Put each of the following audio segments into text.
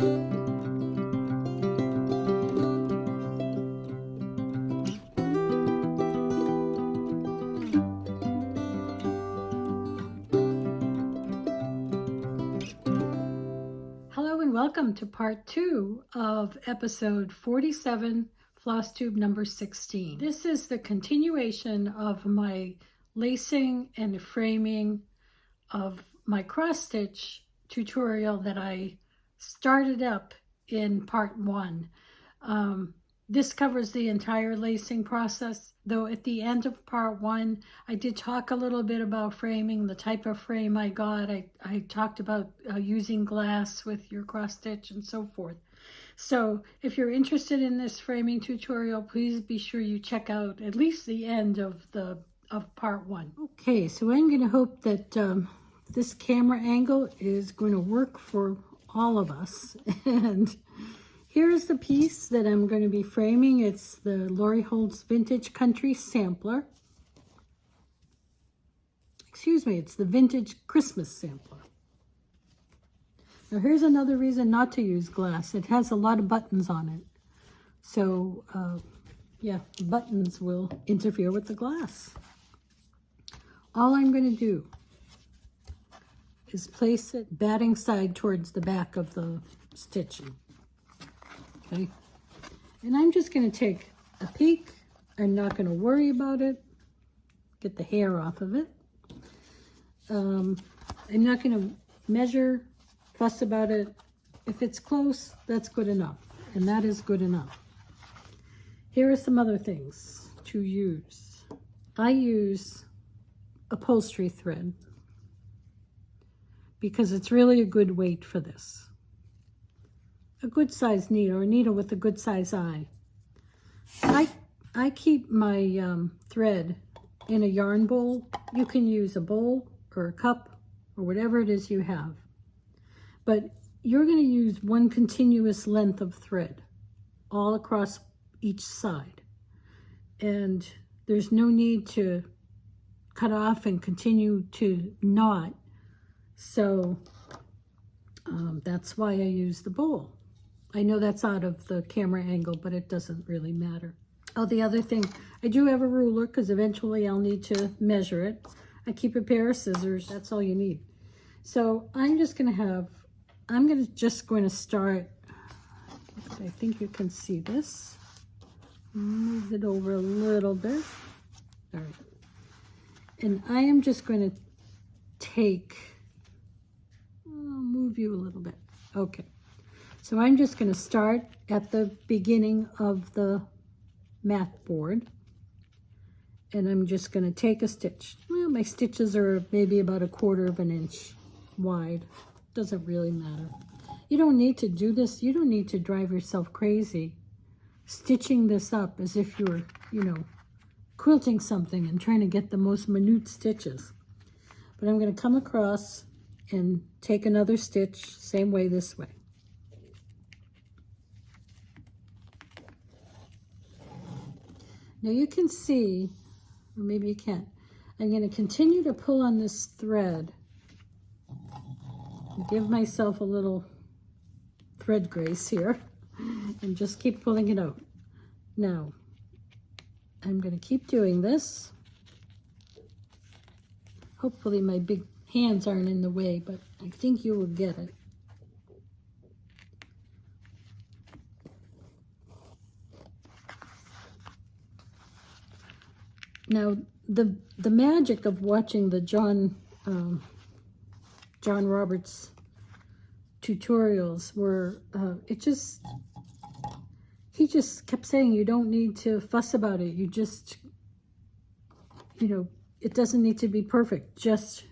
Hello and welcome to part 2 of episode 47, Flosstube number 16. This is the continuation of my lacing and framing of my cross stitch tutorial that I started up in part 1. This covers the entire lacing process, though at the end of part 1, I did talk a little bit about framing, the type of frame I got. I talked about using glass with your cross stitch and so forth. So if you're interested in this framing tutorial, please be sure you check out at least the end of part 1. Okay, so I'm going to hope that this camera angle is going to work for all of us. And here's the piece that I'm going to be framing. It's the Holt's Vintage Country Sampler. Excuse me, it's the Vintage Christmas Sampler. Now here's another reason not to use glass. It has a lot of buttons on it. So yeah, buttons will interfere with the glass. All I'm going to do is place it batting side towards the back of the stitching. Okay, and I'm just going to take a peek. I'm not going to worry about it. Get the hair off of it. I'm not going to measure, fuss about it. If it's close, that's good enough, and that is good enough. Here are some other things to use. I use upholstery thread because it's really a good weight for this. A good size needle, or a needle with a good size eye. I keep my thread in a yarn bowl. You can use a bowl or a cup or whatever it is you have. But you're going to use one continuous length of thread all across each side. And there's no need to cut off and continue to knot. So that's why I use the bowl. I know that's out of the camera angle, but it doesn't really matter. Oh, the other thing, I do have a ruler because eventually I'll need to measure it. I keep a pair of scissors. That's all you need. So I'm just going to start. I think you can see this. Move it over a little bit. All right. And I am just going to take, I'll move you a little bit. Okay. So I'm just going to start at the beginning of the mat board, and I'm just going to take a stitch. Well, my stitches are maybe about 1/4 of an inch wide. Doesn't really matter. You don't need to do this. You don't need to drive yourself crazy stitching this up as if you're, quilting something and trying to get the most minute stitches. But I'm going to come across and take another stitch, same way this way. Now you can see, or maybe you can't, I'm going to continue to pull on this thread and give myself a little thread grace here and just keep pulling it out. Now, I'm going to keep doing this. Hopefully my big hands aren't in the way, but I think you will get it. Now, the magic of watching the John Roberts tutorials were, he just kept saying you don't need to fuss about it. You just, it doesn't need to be perfect. Just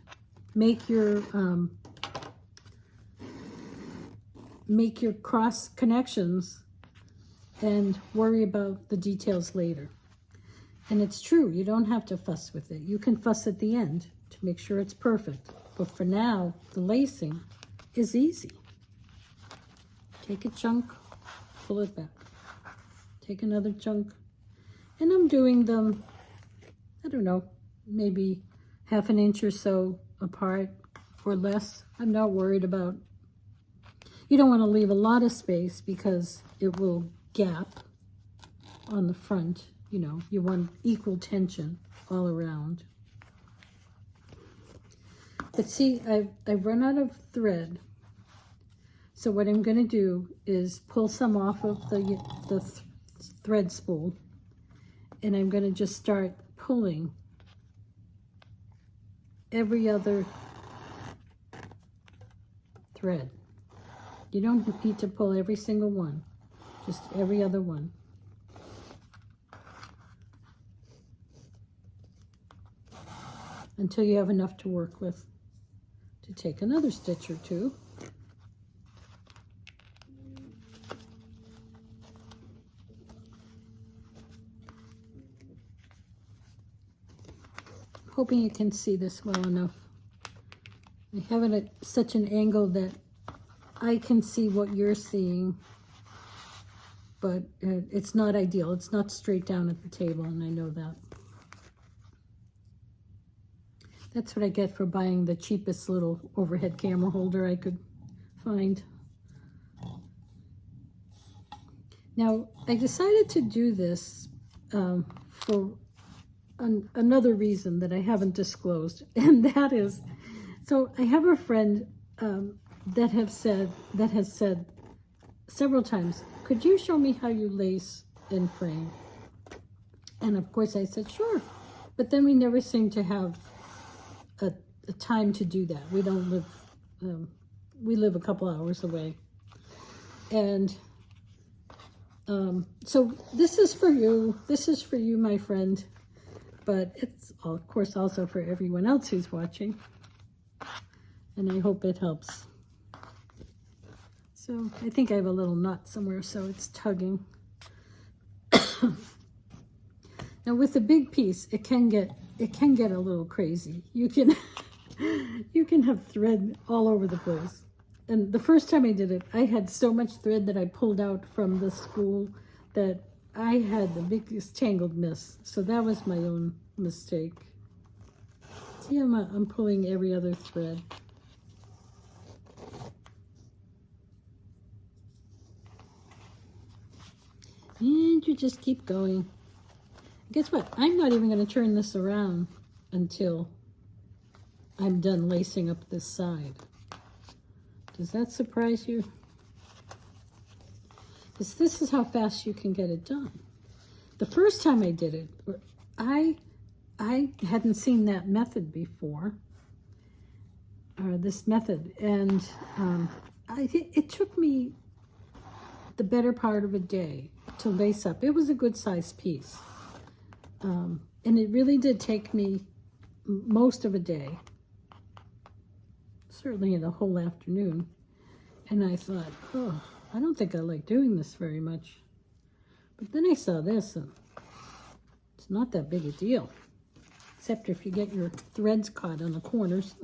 make your cross connections and worry about the details later. And it's true, you don't have to fuss with it. You can fuss at the end to make sure it's perfect. But for now, the lacing is easy. Take a chunk, pull it back. Take another chunk. And I'm doing them, I don't know, maybe 1/2 inch or so apart or less. I'm not worried about. You don't want to leave a lot of space because it will gap on the front. You know, you want equal tension all around. But see, I've run out of thread. So what I'm going to do is pull some off of the thread spool, and I'm going to just start pulling every other thread. You don't need to pull every single one, just every other one. Until you have enough to work with to take another stitch or two. Hoping you can see this well enough. I have it at such an angle that I can see what you're seeing, but it's not ideal. It's not straight down at the table, and I know that. That's what I get for buying the cheapest little overhead camera holder I could find. Now, I decided to do this for another reason that I haven't disclosed, and that is, so I have a friend that has said several times, could you show me how you lace and frame? And of course I said, sure, but then we never seem to have a time to do that. We don't live, we live a couple hours away. And so this is for you, my friend, but it's of course also for everyone else who's watching, and I hope it helps. So I think I have a little knot somewhere, so it's tugging. Now with a big piece, it can get a little crazy. You can you can have thread all over the place. And the first time I did it, I had so much thread that I pulled out from the spool that I had the biggest tangled mess. So that was my own mistake. See, I'm pulling every other thread. And you just keep going. Guess what? I'm not even going to turn this around until I'm done lacing up this side. Does that surprise you? Because this is how fast you can get it done. The first time I did it, I hadn't seen that method before, or this method, and it took me the better part of a day to lace up. It was a good sized piece. And it really did take me most of a day, certainly in the whole afternoon. And I thought, oh, I don't think I like doing this very much. But then I saw this, and it's not that big a deal, except if you get your threads caught on the corners.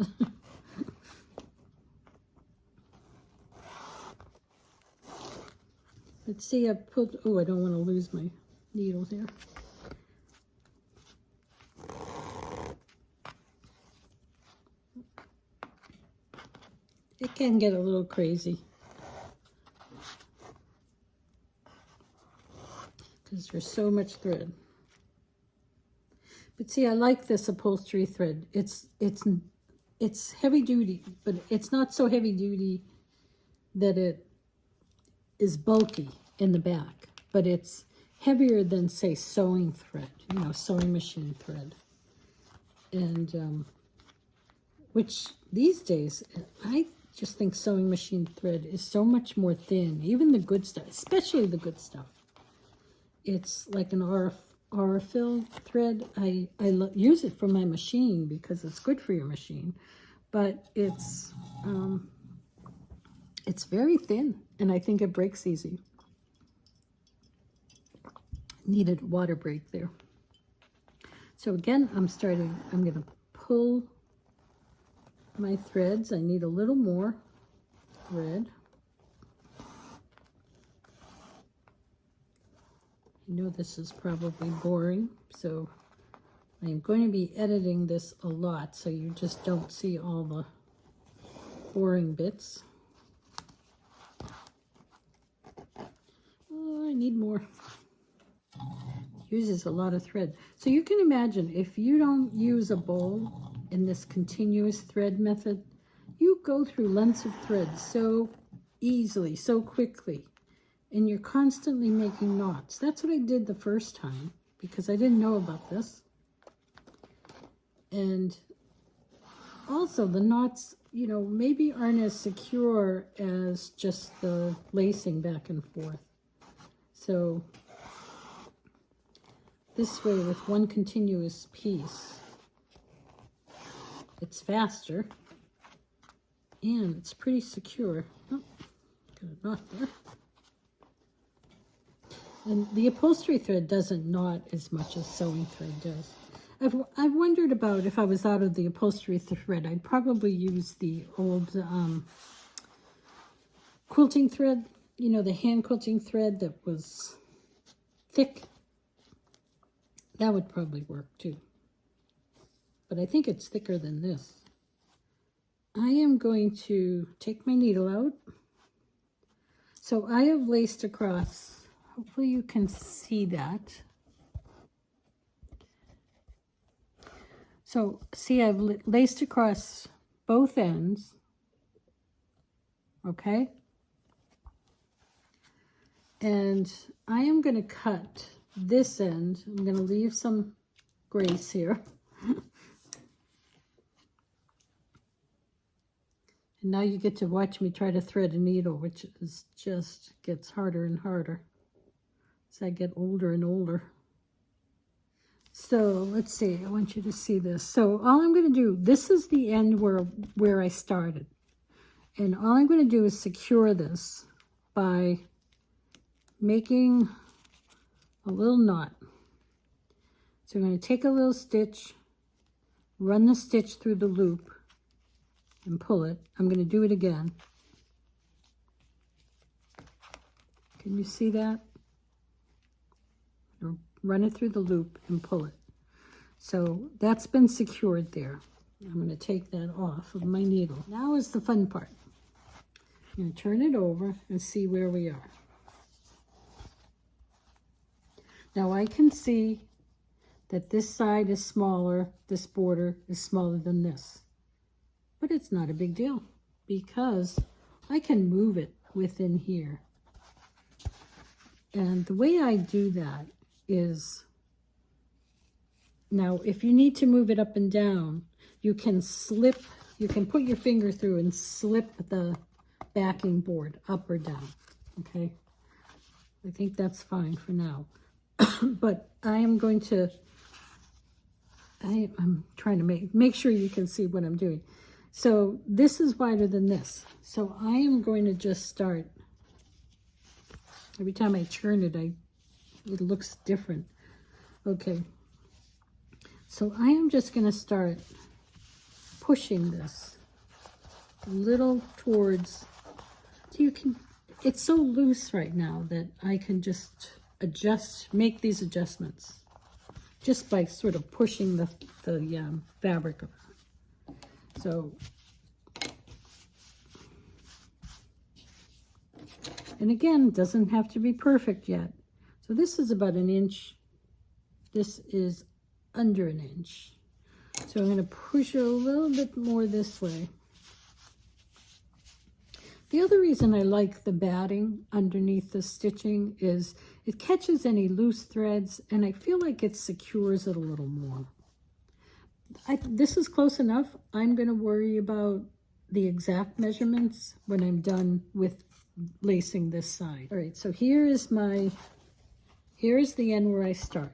Let's see, I pulled, oh, I don't want to lose my needles here. It can get a little crazy because there's so much thread. But see, I like this upholstery thread. It's heavy duty, but it's not so heavy duty that it is bulky in the back, but it's heavier than, say, sewing thread, you know, sewing machine thread. And which these days, I just think sewing machine thread is so much more thin, even the good stuff, especially the good stuff. It's like an Aurifil thread. I use it for my machine because it's good for your machine, but it's very thin, and I think it breaks easy. Needed a water break there. So again, I'm going to pull my threads. I need a little more thread. You know this is probably boring, so I'm going to be editing this a lot so you just don't see all the boring bits. more. Uses a lot of thread. So you can imagine if you don't use a bowl in this continuous thread method, you go through lengths of thread so easily, so quickly, and you're constantly making knots. That's what I did the first time because I didn't know about this. And also the knots, you know, maybe aren't as secure as just the lacing back and forth. So this way, with one continuous piece, it's faster and it's pretty secure. Oh, got a knot there. And the upholstery thread doesn't knot as much as sewing thread does. I've wondered about if I was out of the upholstery thread, I'd probably use the old quilting thread, you know, the hand quilting thread that was thick. That would probably work too. But I think it's thicker than this. I am going to take my needle out. So I have laced across. Hopefully you can see that. So see, I've laced across both ends. Okay. And I am going to cut this end. I'm going to leave some grace here. And now you get to watch me try to thread a needle, which is just gets harder and harder as I get older and older. So let's see, I want you to see this. So all I'm going to do, this is the end where I started. And all I'm going to do is secure this by making a little knot. So I'm going to take a little stitch, run the stitch through the loop, and pull it. I'm going to do it again. Can you see that? Run it through the loop and pull it. So that's been secured there. I'm going to take that off of my needle. Now is the fun part. I'm going to turn it over and see where we are. Now I can see that this side is smaller, this border is smaller than this. But it's not a big deal because I can move it within here. And the way I do that is, now if you need to move it up and down, you can put your finger through and slip the backing board up or down, okay? I think that's fine for now. But I am going to, I'm trying to make sure you can see what I'm doing. So this is wider than this. So I am going to just start, every time I turn it, it looks different. Okay. So I am just going to start pushing this a little towards, so you can, it's so loose right now that I can just make these adjustments just by sort of pushing the fabric around. So, and again, doesn't have to be perfect yet. So this is about an inch. This is under an inch. So I'm going to push it a little bit more this way. The other reason I like the batting underneath the stitching is it catches any loose threads, and I feel like it secures it a little more. This is close enough. I'm going to worry about the exact measurements when I'm done with lacing this side. All right, so here is the end where I start,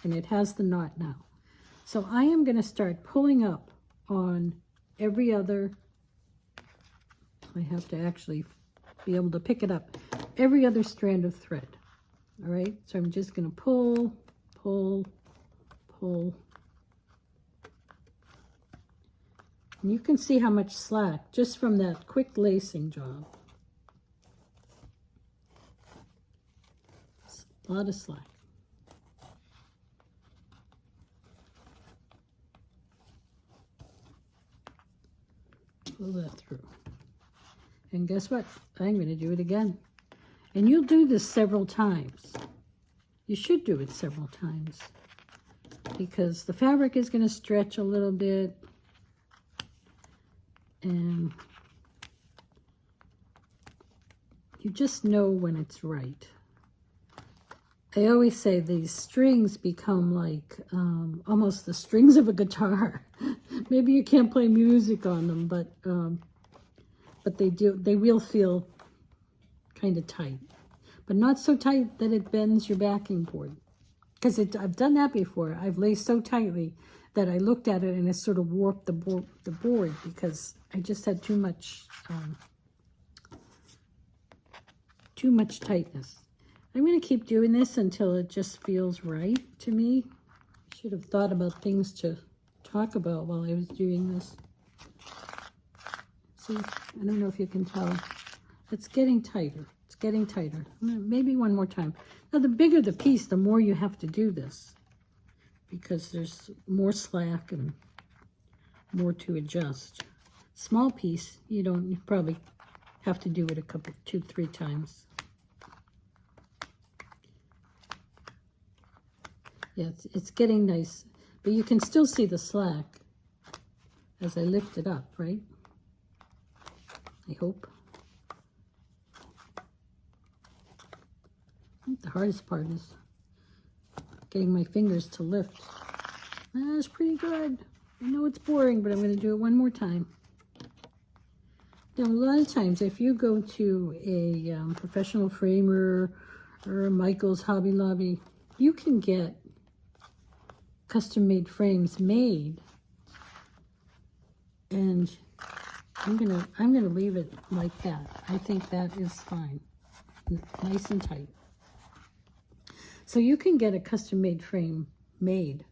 and it has the knot now. So I am going to start pulling up on every other, I have to actually be able to pick it up, every other strand of thread. All right, so I'm just going to pull, pull, pull. And you can see how much slack just from that quick lacing job. It's a lot of slack. Pull that through. And guess what? I'm going to do it again. And you'll do this several times. You should do it several times because the fabric is going to stretch a little bit, and you just know when it's right. I always say these strings become like almost the strings of a guitar. Maybe you can't play music on them, but they do. They will feel kind of tight, but not so tight that it bends your backing board. Because I've done that before. I've laced so tightly that I looked at it and it sort of warped the board because I just had too much tightness. I'm going to keep doing this until it just feels right to me. I should have thought about things to talk about while I was doing this. See, I don't know if you can tell. It's getting tighter. It's getting tighter. Maybe one more time. Now, the bigger the piece, the more you have to do this because there's more slack and more to adjust. Small piece, you probably have to do it a couple, 2-3 times. Yeah, it's getting nice, but you can still see the slack as I lift it up, right? I hope. The hardest part is getting my fingers to lift. That's pretty good. I know it's boring, but I'm going to do it one more time. Now, a lot of times, if you go to a professional framer or a Michael's, Hobby Lobby, you can get custom-made frames made, and I'm gonna leave it like that. I think that is fine, nice and tight. So you can get a custom-made frame made,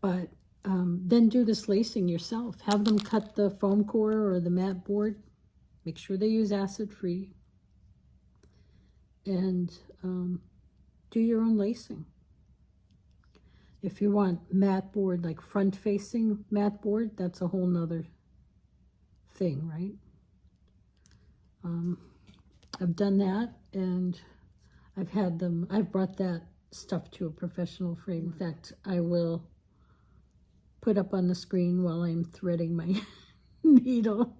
but then do this lacing yourself. Have them cut the foam core or the mat board. Make sure they use acid-free, and do your own lacing. If you want mat board, like front-facing mat board, that's a whole nother thing, right? I've done that, and I've brought that stuff to a professional frame. In fact, I will put up on the screen while I'm threading my needle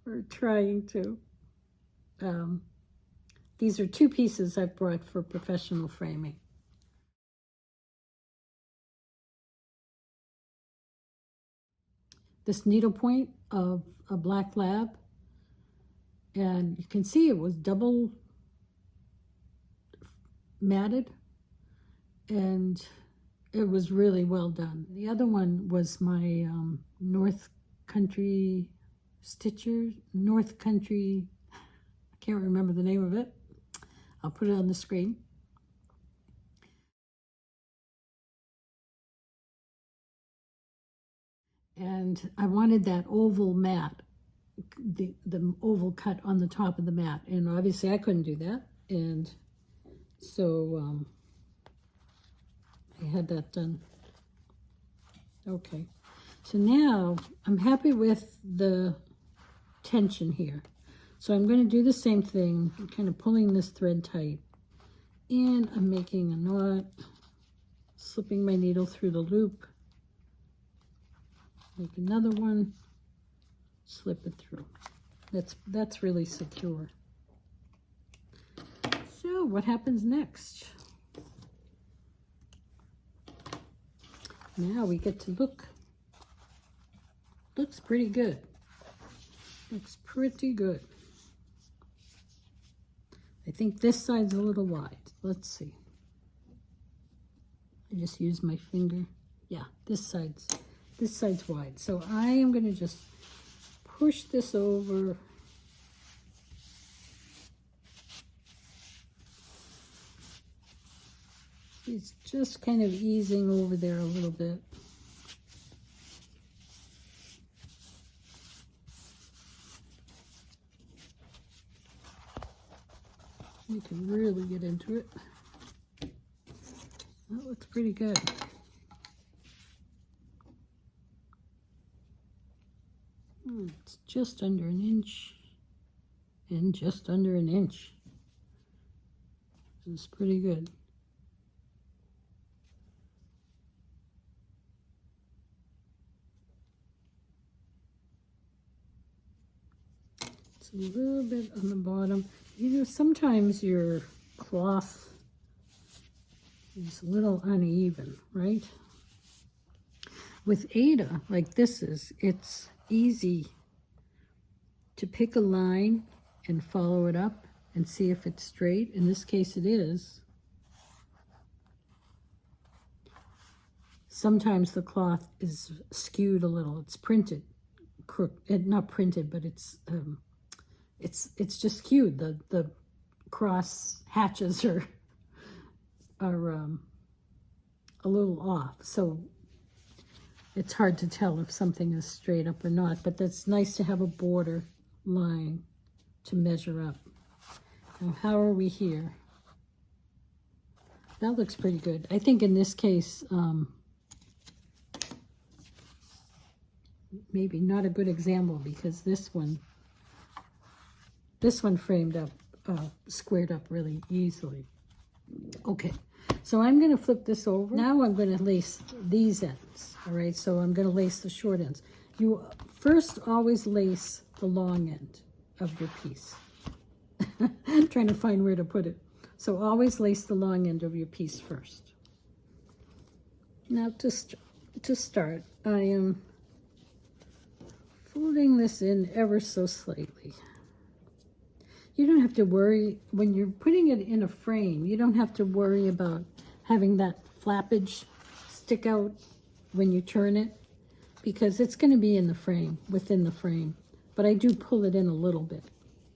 or trying to. These are 2 pieces I've brought for professional framing. This needle point of a black lab, and you can see it was double matted, and it was really well done. The other one was my North Country Stitcher, North Country, I can't remember the name of it. I'll put it on the screen. And I wanted that oval mat, the oval cut on the top of the mat, and obviously I couldn't do that, and so I had that done. Okay, so now I'm happy with the tension here, so I'm going to do the same thing. I'm kind of pulling this thread tight, and I'm making a knot, slipping my needle through the loop, make another one, slip it through. That's really secure. So what happens next? Now we get to look. Looks pretty good. Looks pretty good. I think this side's a little wide. Let's see. I just use my finger. Yeah, this side's wide. So I am going to just push this over. It's just kind of easing over there a little bit. You can really get into it. That looks pretty good. It's just under an inch. in just under an inch. It's pretty good. It's a little bit on the bottom. You know, sometimes your cloth is a little uneven, right? With Ada, like this is, it's easy to pick a line and follow it up and see if it's straight. In this case it is. Sometimes the cloth is skewed a little. It's printed, not printed, but it's just skewed. The cross hatches are a little off, so it's hard to tell if something is straight up or not, but that's nice to have a border line to measure up. Now, how are we here? That looks pretty good. I think in this case, maybe not a good example because this one framed up, squared up really easily. Okay, so I'm going to flip this over. Now I'm going to lace these ends, all right? So I'm going to lace the short ends. You first always lace the long end of your piece. I'm trying to find where to put it. So always lace the long end of your piece first. Now to start, I am folding this in ever so slightly. You don't have to worry, when you're putting it in a frame, you don't have to worry about having that flappage stick out when you turn it, because it's going to be in the frame, within the frame. But I do pull it in a little bit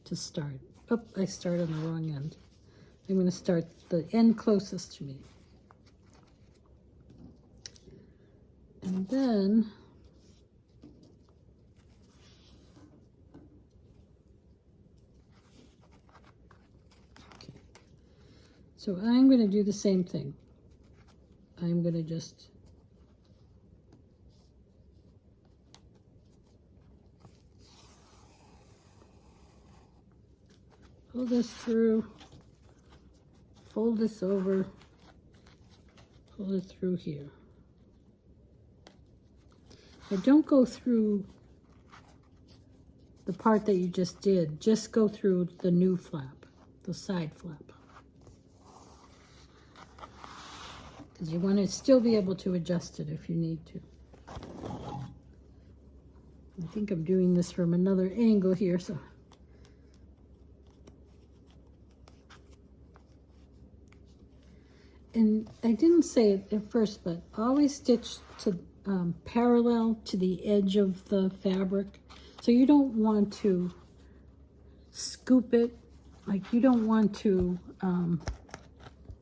to start. Oh, I started on the wrong end. I'm going to start the end closest to me. And then so I'm going to do the same thing. I'm going to just pull this through, fold this over, pull it through here. Now don't go through the part that you just did, just go through the new flap, the side flap. Because you want to still be able to adjust it if you need to. I think I'm doing this from another angle here, so. And I didn't say it at first, but always stitch to parallel to the edge of the fabric. So you don't want to scoop it, like you don't want to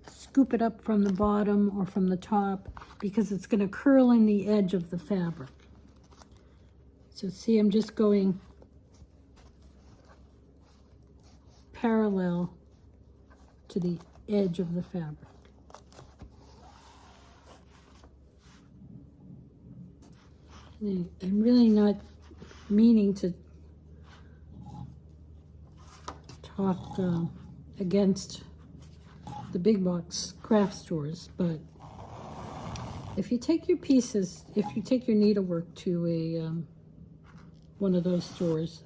scoop it up from the bottom or from the top, because it's going to curl in the edge of the fabric. So see, I'm just going parallel to the edge of the fabric. I'm really not meaning to talk against the big box craft stores, but if you take your pieces, if you take your needlework to a one of those stores,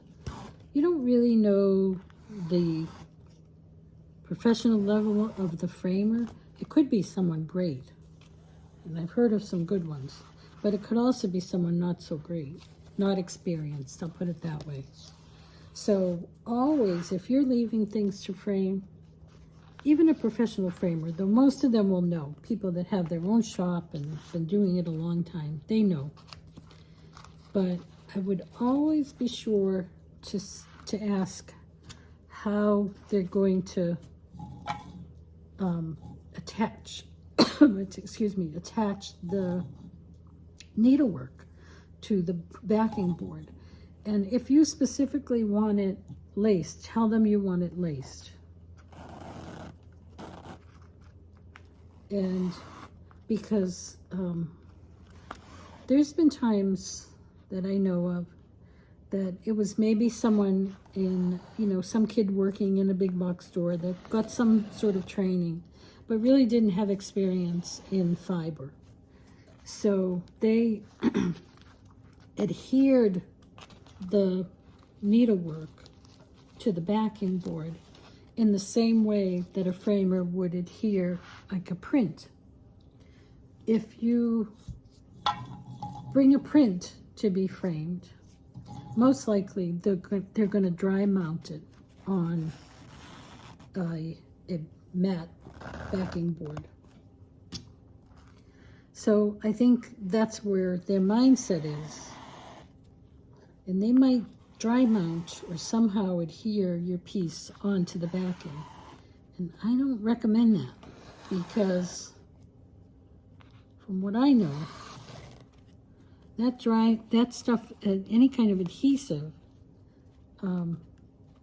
you don't really know the professional level of the framer. It could be someone great, and I've heard of some good ones, but it could also be someone not so great, not experienced, I'll put it that way. So always, if you're leaving things to frame, even a professional framer, though most of them will know, people that have their own shop and been doing it a long time, they know. But I would always be sure to ask how they're going to attach, excuse me, attach the needlework to the backing board. And if you specifically want it laced, tell them you want it laced. And because there's been times that I know of that it was maybe someone in, you know, some kid working in a big box store that got some sort of training, but really didn't have experience in fiber. So they adhered the needlework to the backing board in the same way that a framer would adhere like a print. If you bring a print to be framed, most likely they're going to dry mount it on a matte backing board. So I think that's where their mindset is. And they might dry mount or somehow adhere your piece onto the backing. And I don't recommend that, because from what I know, that stuff, any kind of adhesive,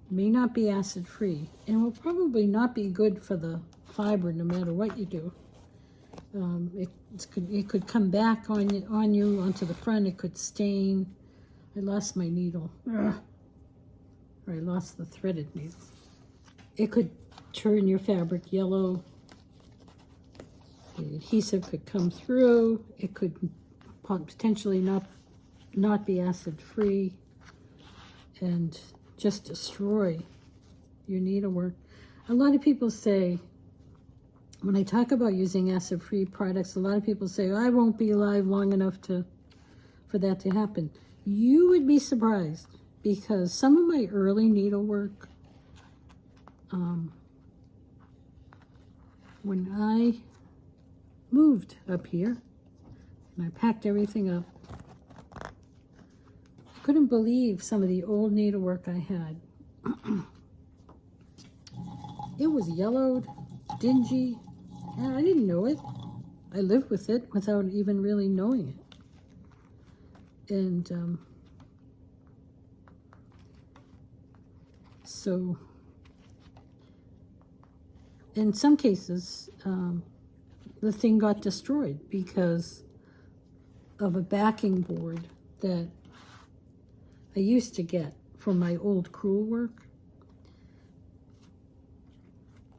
may not be acid free and will probably not be good for the fiber no matter what you do. It could come back on you onto the front. It could stain. I lost my needle. Or I lost the threaded needle. It could turn your fabric yellow. The adhesive could come through. It could potentially not be acid free and just destroy your needlework. A lot of people say, when I talk about using acid-free products, a lot of people say, I won't be alive long enough for that to happen. You would be surprised, because some of my early needlework, when I moved up here and I packed everything up, I couldn't believe some of the old needlework I had. It was yellowed, dingy, and I didn't know it. I lived with it without even really knowing it. And so in some cases, the thing got destroyed because of a backing board that I used to get for my old crewel work.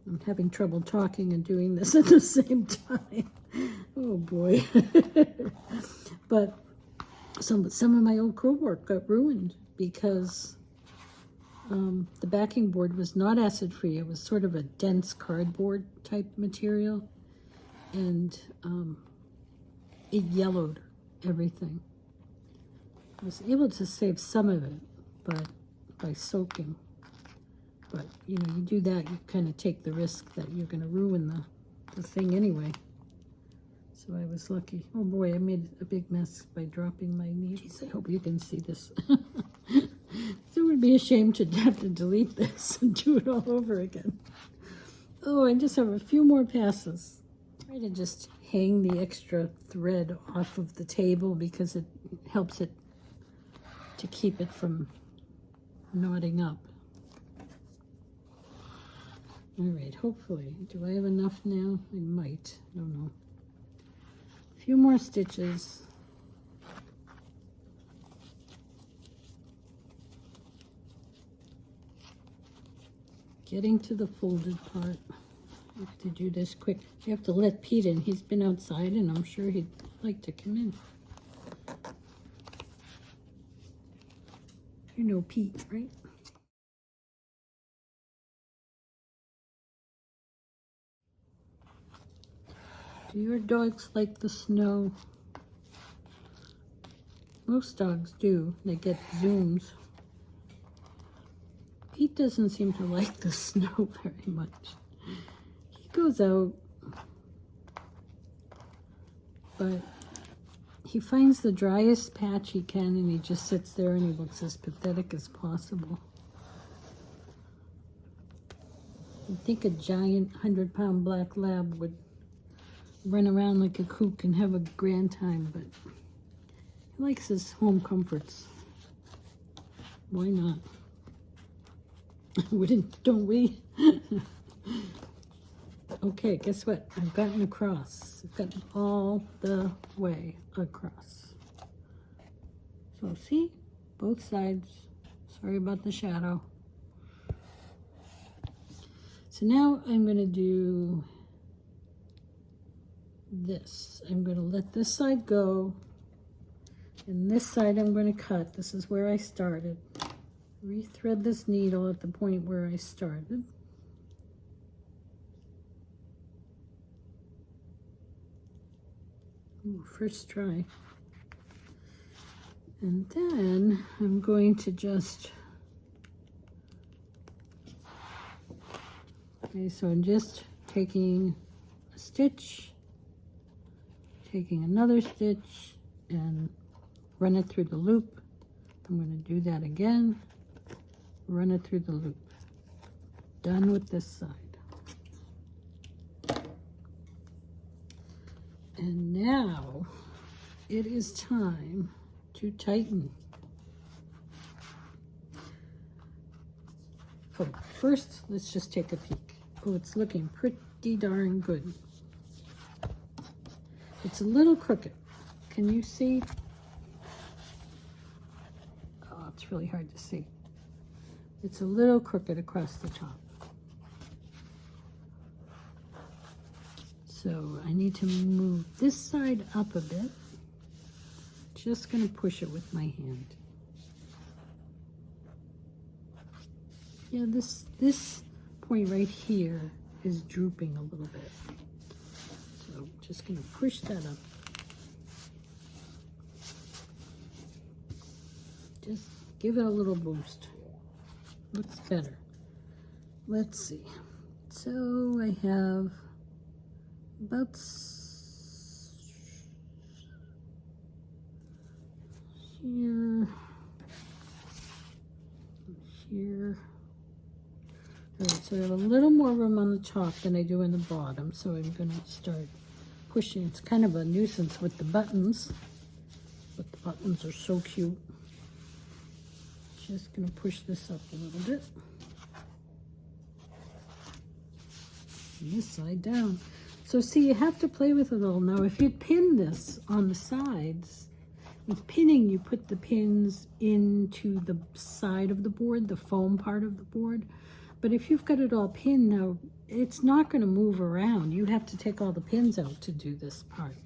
I'm having trouble talking and doing this at the same time. Oh boy. But some of my old crewel work got ruined because the backing board was not acid free. It was sort of a dense cardboard type material, and it yellowed everything. I was able to save some of it, but by soaking. But, you know, you do that, you kind of take the risk that you're going to ruin the thing anyway. So I was lucky. Oh boy, I made a big mess by dropping my needles. I hope you can see this. It would be a shame to have to delete this and do it all over again. Oh, I just have a few more passes. Try to just hang the extra thread off of the table because it helps it to keep it from knotting up. All right, hopefully. Do I have enough now? I might. I don't know. A few more stitches. Getting to the folded part. I have to do this quick. You have to let Pete in. He's been outside, and I'm sure he'd like to come in. You know Pete, right? Do your dogs like the snow? Most dogs do. They get zooms. Pete doesn't seem to like the snow very much. He goes out, but he finds the driest patch he can, and he just sits there and he looks as pathetic as possible. You'd think a giant 100-pound black lab would run around like a kook and have a grand time, but he likes his home comforts. Why not? Don't we? Okay, guess what? I've gotten across. I've gotten all the way across. So see, both sides. Sorry about the shadow. So now I'm going to do this. I'm going to let this side go, and this side I'm going to cut. This is where I started. Rethread this needle at the point where I started. Ooh, first try. And then I'm going to just, okay, so I'm just taking a stitch, taking another stitch, and run it through the loop. I'm going to do that again, run it through the loop. Done with this side. And now it is time to tighten. Oh, first, let's just take a peek. Oh, it's looking pretty darn good. It's a little crooked. Can you see? Oh, it's really hard to see. It's a little crooked across the top. So I need to move this side up a bit. Just going to push it with my hand. Yeah, this point right here is drooping a little bit. So just going to push that up. Just give it a little boost. Looks better. Let's see. So I have about here. All right, so I have a little more room on the top than I do in the bottom, so I'm going to start pushing. It's kind of a nuisance with the buttons, but the buttons are so cute. Just going to push this up a little bit. And this side down. So see, you have to play with it a little. Now, if you pin this on the sides, with pinning, you put the pins into the side of the board, the foam part of the board. But if you've got it all pinned now, it's not going to move around. You have to take all the pins out to do this part.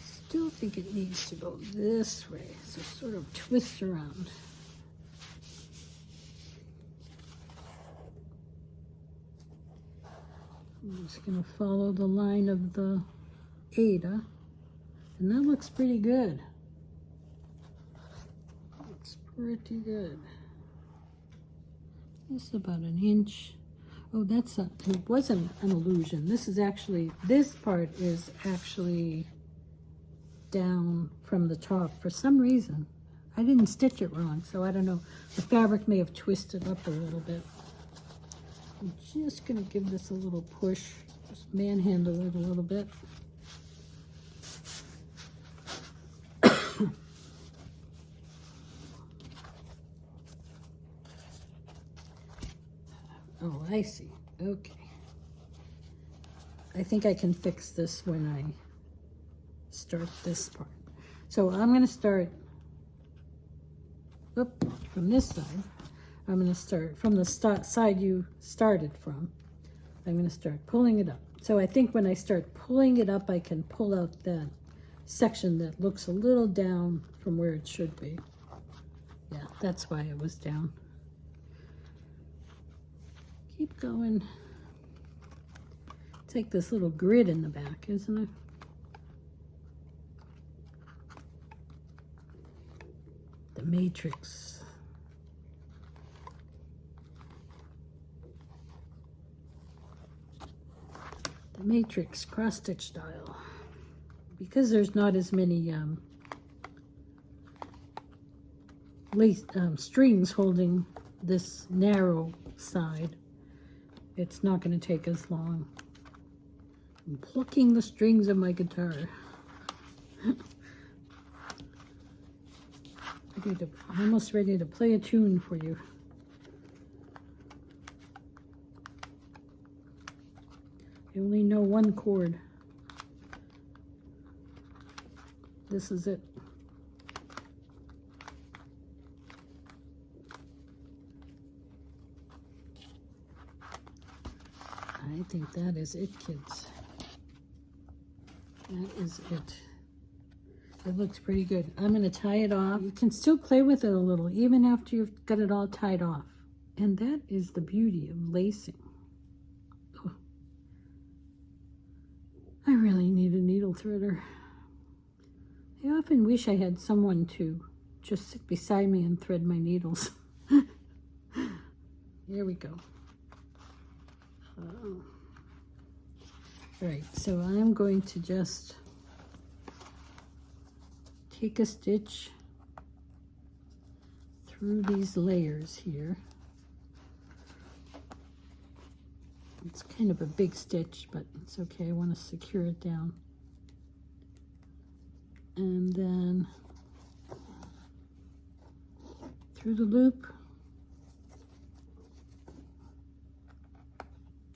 Still think it needs to go this way, so sort of twist around. I'm just going to follow the line of the Ada, and that looks pretty good. Looks pretty good. This is about an inch. Oh, it wasn't an illusion. This is actually, this part is actually down from the top for some reason. I didn't stitch it wrong, so I don't know. The fabric may have twisted up a little bit. I'm just going to give this a little push, just manhandle it a little bit. Oh, I see. Okay. I think I can fix this when I start this part. So I'm going to start from this side. I'm going to start from the side you started from. I'm going to start pulling it up. So I think when I start pulling it up, I can pull out that section that looks a little down from where it should be. Yeah, that's why it was down. Keep going. It's like this little grid in the back, isn't it? The matrix. The matrix cross-stitch style. Because there's not as many strings holding this narrow side, it's not going to take as long. I'm plucking the strings of my guitar. I'm almost ready to play a tune for you. I only know one chord. This is it. I think that is it, kids. That is it. It looks pretty good. I'm going to tie it off. You can still play with it a little, even after you've got it all tied off. And that is the beauty of lacing. Oh. I really need a needle threader. I often wish I had someone to just sit beside me and thread my needles. Here we go. All right, so I'm going to just take a stitch through these layers here. It's kind of a big stitch, but it's okay. I want to secure it down. And then through the loop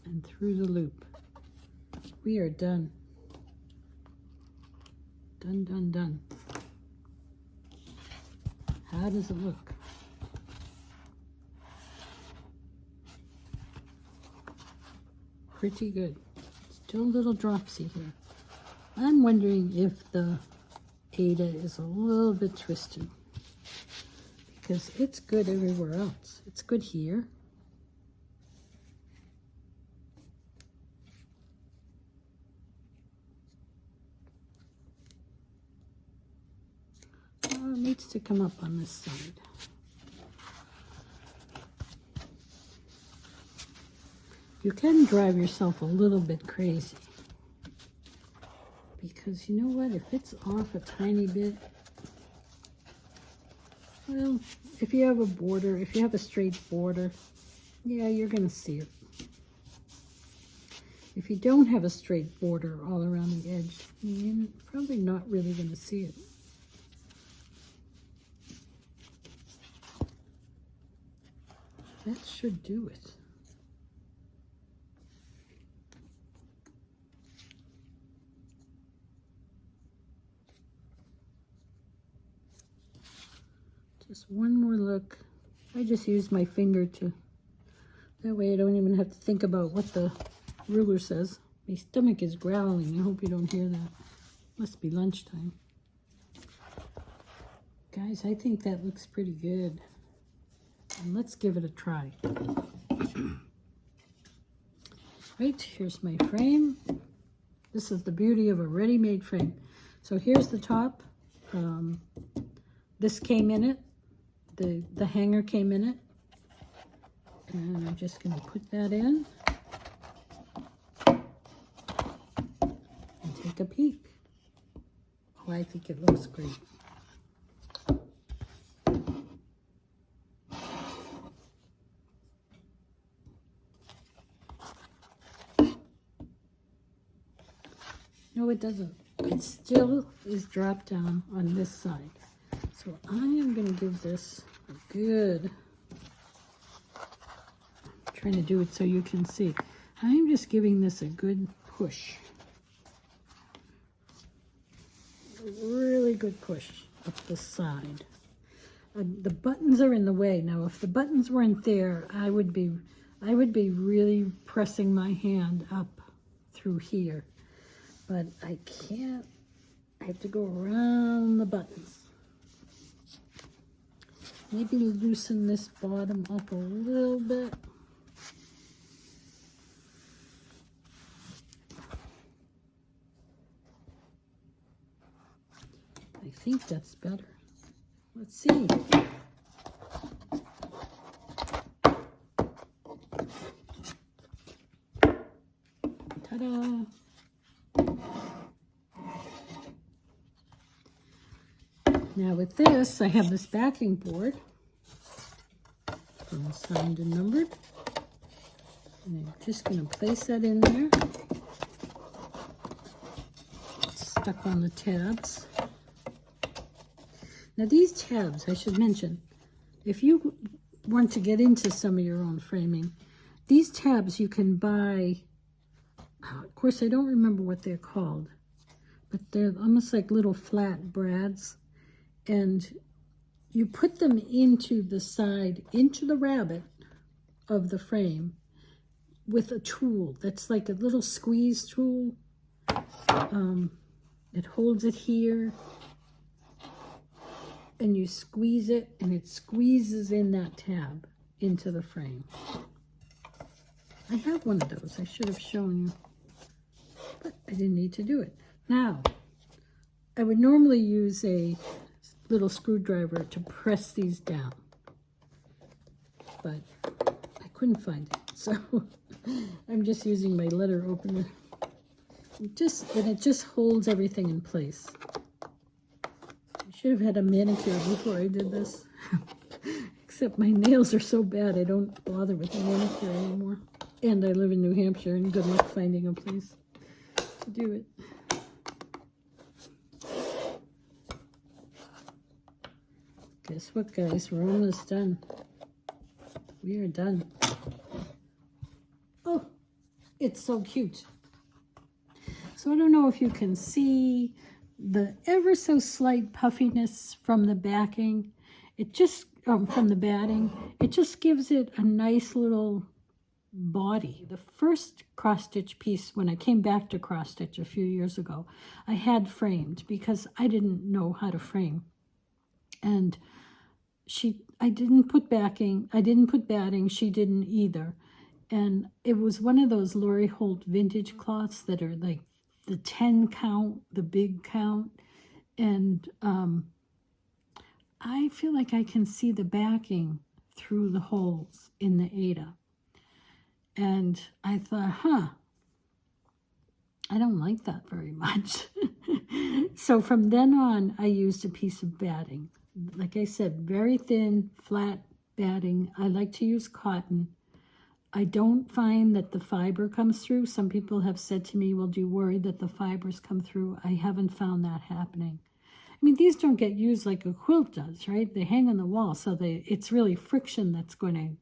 and through the loop. We are done. Done, done, done. How does it look? Pretty good. Still a little dropsy here. I'm wondering if the Ada is a little bit twisted, because it's good everywhere else. It's good here. Oh, it needs to come up on this side. You can drive yourself a little bit crazy, because you know what, if it's off a tiny bit, well, if you have a border, if you have a straight border, yeah, you're going to see it. If you don't have a straight border all around the edge, you're probably not really going to see it. That should do it. Just one more look. I just use my finger to, that way I don't even have to think about what the ruler says. My stomach is growling. I hope you don't hear that. Must be lunchtime. Guys, I think that looks pretty good. And let's give it a try. Right, here's my frame. This is the beauty of a ready-made frame. So here's the top. This came in it. The hanger came in it. And I'm just going to put that in. And take a peek. Oh, I think it looks great. No, it doesn't. It still is dropped down on this side. So I am going to give this a good, I'm trying to do it so you can see. I'm just giving this a good push. A really good push up the side. The buttons are in the way. Now, if the buttons weren't there, I would be really pressing my hand up through here. But I can't. I have to go around the buttons. Maybe loosen this bottom up a little bit. I think that's better. Let's see. Ta-da! Now with this, I have this backing board, all signed and numbered, and I'm just going to place that in there. It's stuck on the tabs. Now these tabs, I should mention, if you want to get into some of your own framing, these tabs you can buy, of course I don't remember what they're called, but they're almost like little flat brads. And you put them into the side, into the rabbet of the frame with a tool that's like a little squeeze tool. It holds it here, and you squeeze it, and it squeezes in that tab into the frame. I have one of those. I should have shown you, but I didn't need to do it. Now, I would normally use a little screwdriver to press these down, but I couldn't find it, so I'm just using my letter opener. It just holds everything in place. I should have had a manicure before I did this. Except my nails are so bad I don't bother with a manicure anymore. And I live in New Hampshire, and good luck finding a place to do it. Guess what, guys? We're almost done. We are done. Oh, it's so cute. So I don't know if you can see the ever so slight puffiness from the backing. It just, from the batting, it just gives it a nice little body. The first cross-stitch piece, when I came back to cross-stitch a few years ago, I had framed because I didn't know how to frame. And I didn't put batting, she didn't either. And it was one of those Lori Holt vintage cloths that are like the 10 count, the big count. And I feel like I can see the backing through the holes in the Ada. And I thought, I don't like that very much. So from then on, I used a piece of batting. Like I said, very thin, flat batting. I like to use cotton. I don't find that the fiber comes through. Some people have said to me, well, do you worry that the fibers come through? I haven't found that happening. I mean, these don't get used like a quilt does, right? They hang on the wall, so it's really friction that's going to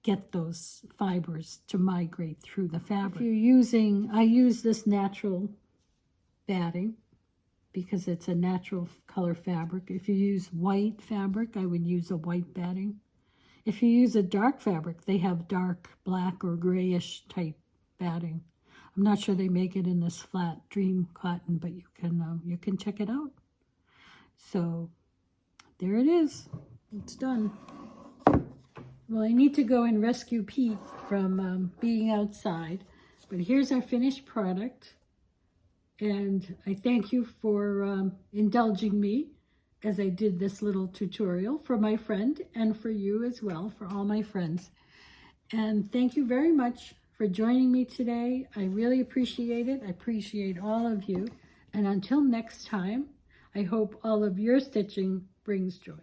get those fibers to migrate through the fabric. I use this natural batting because it's a natural color fabric. If you use white fabric, I would use a white batting. If you use a dark fabric, they have dark black or grayish type batting. I'm not sure they make it in this flat dream cotton, but you can check it out. So there it is. It's done. Well, I need to go and rescue Pete from being outside, but here's our finished product. And I thank you for indulging me as I did this little tutorial for my friend and for you as well, for all my friends. And thank you very much for joining me today. I really appreciate it. I appreciate all of you. And until next time, I hope all of your stitching brings joy.